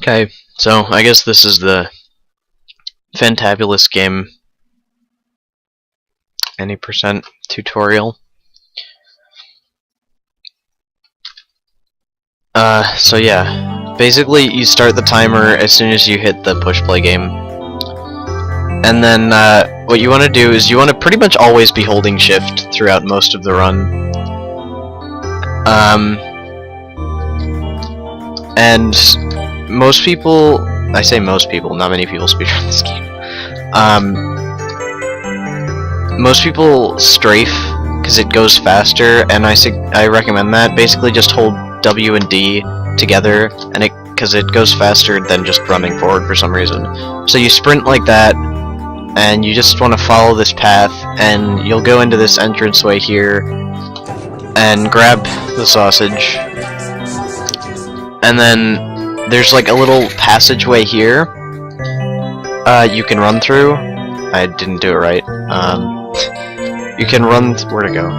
Okay, so I guess this is the Fantabulous Game any percent tutorial. So yeah, basically you start the timer as soon as you hit the push play game. And then what you want to do is you want to pretty much always be holding shift throughout most of the run. And most people, I say most people, not many people speedrun this game. Most people strafe because it goes faster, and I recommend that. Basically, just hold W and D together, and because it goes faster than just running forward for some reason. So you sprint like that, and you just want to follow this path, and you'll go into this entranceway here, and grab the sausage, and then there's like a little passageway here you can run through. I didn't do it right. You can run where to go?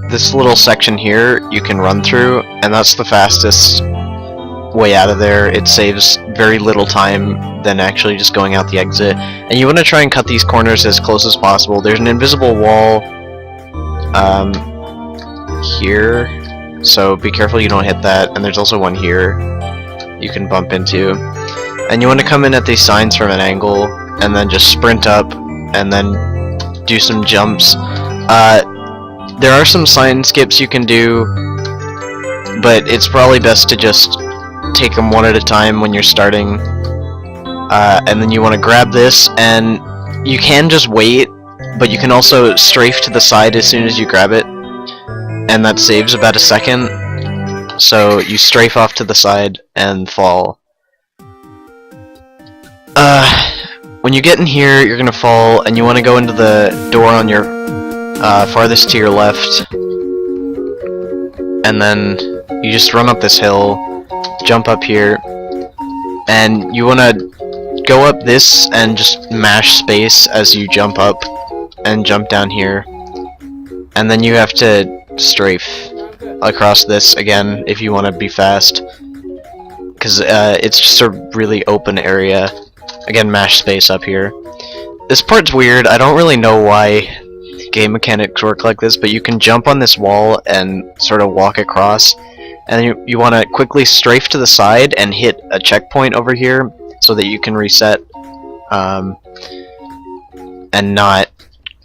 This little section here you can run through, and that's the fastest way out of there. It saves very little time than actually just going out the exit. And you want to try and cut these corners as close as possible. There's an invisible wall here, so be careful you don't hit that. And there's also one here you can bump into. And you want to come in at these signs from an angle, and then just sprint up, and then do some jumps. There are some sign skips you can do, but it's probably best to just take them one at a time when you're starting. And then you want to grab this, and you can just wait, but you can also strafe to the side as soon as you grab it, and that saves about a second. So you strafe off to the side and fall. When you get in here, you're gonna fall, and you want to go into the door on your farthest to your left, and then you just run up this hill, jump up here, and you want to go up this and just mash space as you jump up, and jump down here, and then you have to strafe across this again if you want to be fast, because it's just a really open area. Again, mash space up here. This part's weird. I don't really know why game mechanics work like this, but you can jump on this wall and sort of walk across, and you want to quickly strafe to the side and hit a checkpoint over here so that you can reset and not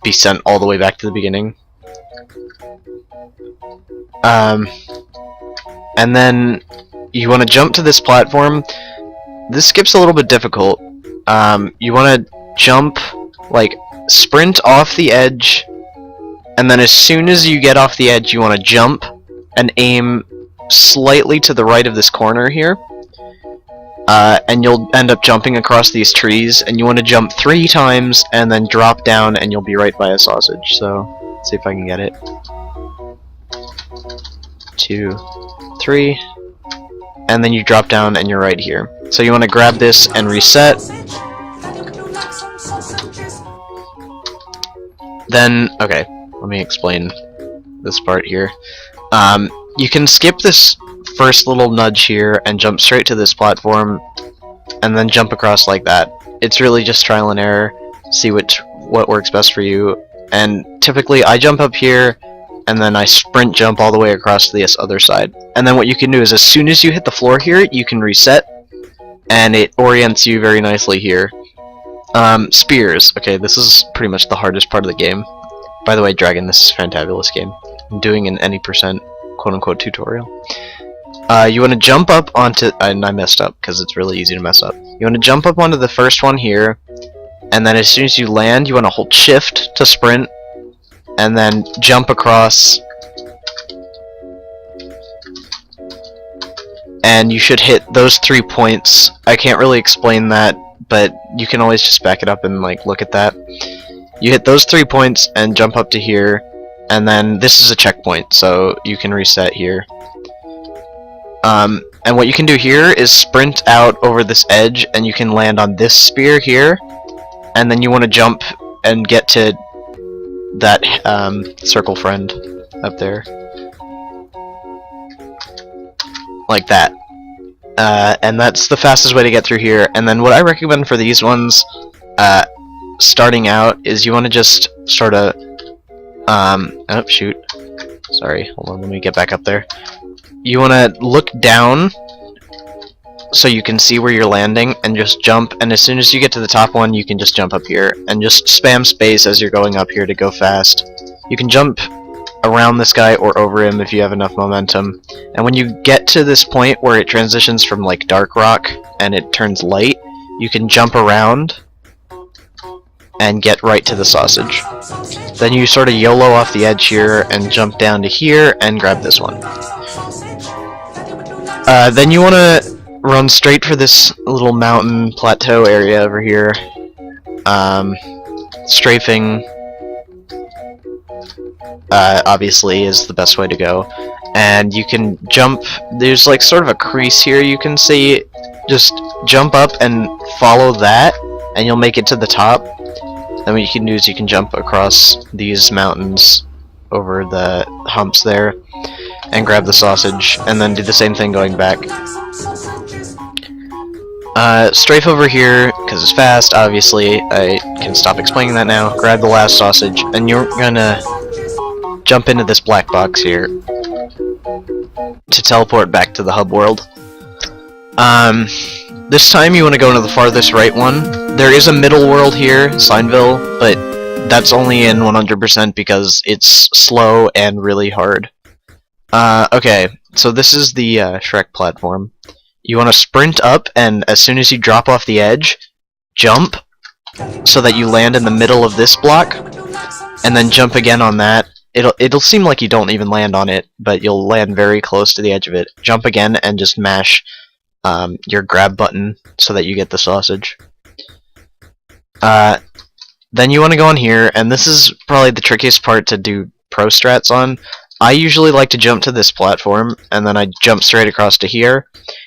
be sent all the way back to the beginning. And then you want to jump to this platform. This skip's a little bit difficult. You want to jump, like, sprint off the edge, and then as soon as you get off the edge, you want to jump and aim slightly to the right of this corner here, and you'll end up jumping across these trees, and you want to jump 3 times and then drop down, and you'll be right by a sausage. So let's see if I can get it. 2, 3, and then you drop down and you're right here. So you want to grab this and reset. Then, okay, let me explain this part here. You can skip this first little nudge here and jump straight to this platform, and then jump across like that. It's really just trial and error. See what works best for you. And typically I jump up here, and then I sprint jump all the way across to this other side. And then what you can do is as soon as you hit the floor here, you can reset, and it orients you very nicely here. Spears. Okay, this is pretty much the hardest part of the game. By the way, Dragon, this is Fantabulous Game. I'm doing an any percent quote-unquote tutorial. You want to jump up onto... and I messed up, because it's really easy to mess up. You want to jump up onto the first one here, and then as soon as you land, you want to hold shift to sprint, and then jump across, and you should hit those 3 points. I can't really explain that, but you can always just back it up and like look at that. You hit those 3 points and jump up to here, and then this is a checkpoint, so you can reset here. And what you can do here is sprint out over this edge, and you can land on this spear here, and then you want to jump and get to that circle friend up there, like that. and that's the fastest way to get through here. And then what I recommend for these ones, starting out, is you want to just sort of, oh shoot, sorry, hold on, let me get back up there. You want to look down so you can see where you're landing, and just jump, and as soon as you get to the top one, you can just jump up here, and just spam space as you're going up here to go fast. You can jump around this guy or over him if you have enough momentum, and when you get to this point where it transitions from like dark rock and it turns light, you can jump around and get right to the sausage. Then you sort of YOLO off the edge here and jump down to here and grab this one. Then you want to run straight for this little mountain plateau area over here. Strafing obviously is the best way to go. And you can jump, there's like sort of a crease here you can see. Just jump up and follow that, and you'll make it to the top. Then what you can do is you can jump across these mountains over the humps there and grab the sausage, and then do the same thing going back. Strafe over here, because it's fast, obviously. I can stop explaining that now. Grab the last sausage, and you're gonna jump into this black box here to teleport back to the hub world. This time you want to go into the farthest right one. There is a middle world here, Sineville, but that's only in 100% because it's slow and really hard. Okay, so this is the Shrek platform. You want to sprint up, and as soon as you drop off the edge, jump so that you land in the middle of this block, and then jump again on that. It'll seem like you don't even land on it, but you'll land very close to the edge of it. Jump again and just mash your grab button so that you get the sausage. Then you want to go on here, and this is probably the trickiest part to do pro strats on. I usually like to jump to this platform, and then I jump straight across to here.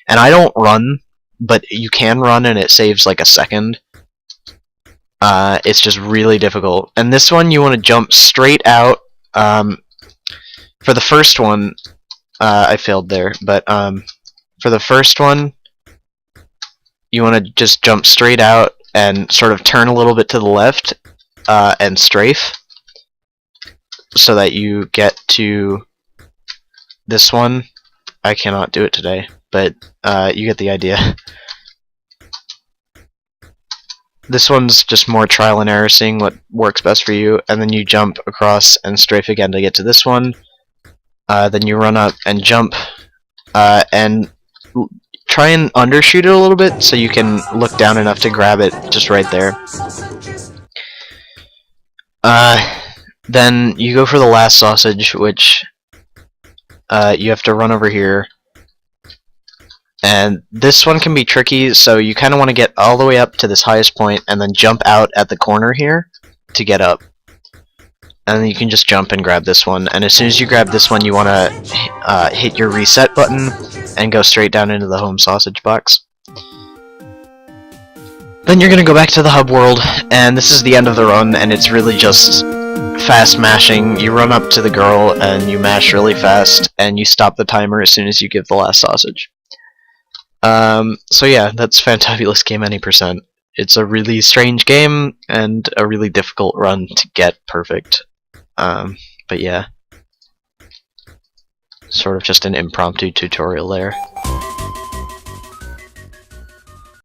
And I don't run, but you can run and it saves like a second. It's just really difficult. And this one you want to jump straight out. For the first one, I failed there, but for the first one, you want to just jump straight out and sort of turn a little bit to the left and strafe, so that you get to this one. I cannot do it today, but you get the idea. This one's just more trial and error, seeing what works best for you, and then you jump across and strafe again to get to this one. Then you run up and jump, and try and undershoot it a little bit so you can look down enough to grab it just right there. Then you go for the last sausage, which you have to run over here. And this one can be tricky, so you kind of want to get all the way up to this highest point and then jump out at the corner here to get up. And then you can just jump and grab this one. And as soon as you grab this one, you want to hit your reset button and go straight down into the home sausage box. Then you're going to go back to the hub world, and this is the end of the run, and it's really just fast mashing. You run up to the girl and you mash really fast, and you stop the timer as soon as you give the last sausage. So yeah, that's Fantabulous Game any %. It's a really strange game and a really difficult run to get perfect. But yeah, sort of just an impromptu tutorial there.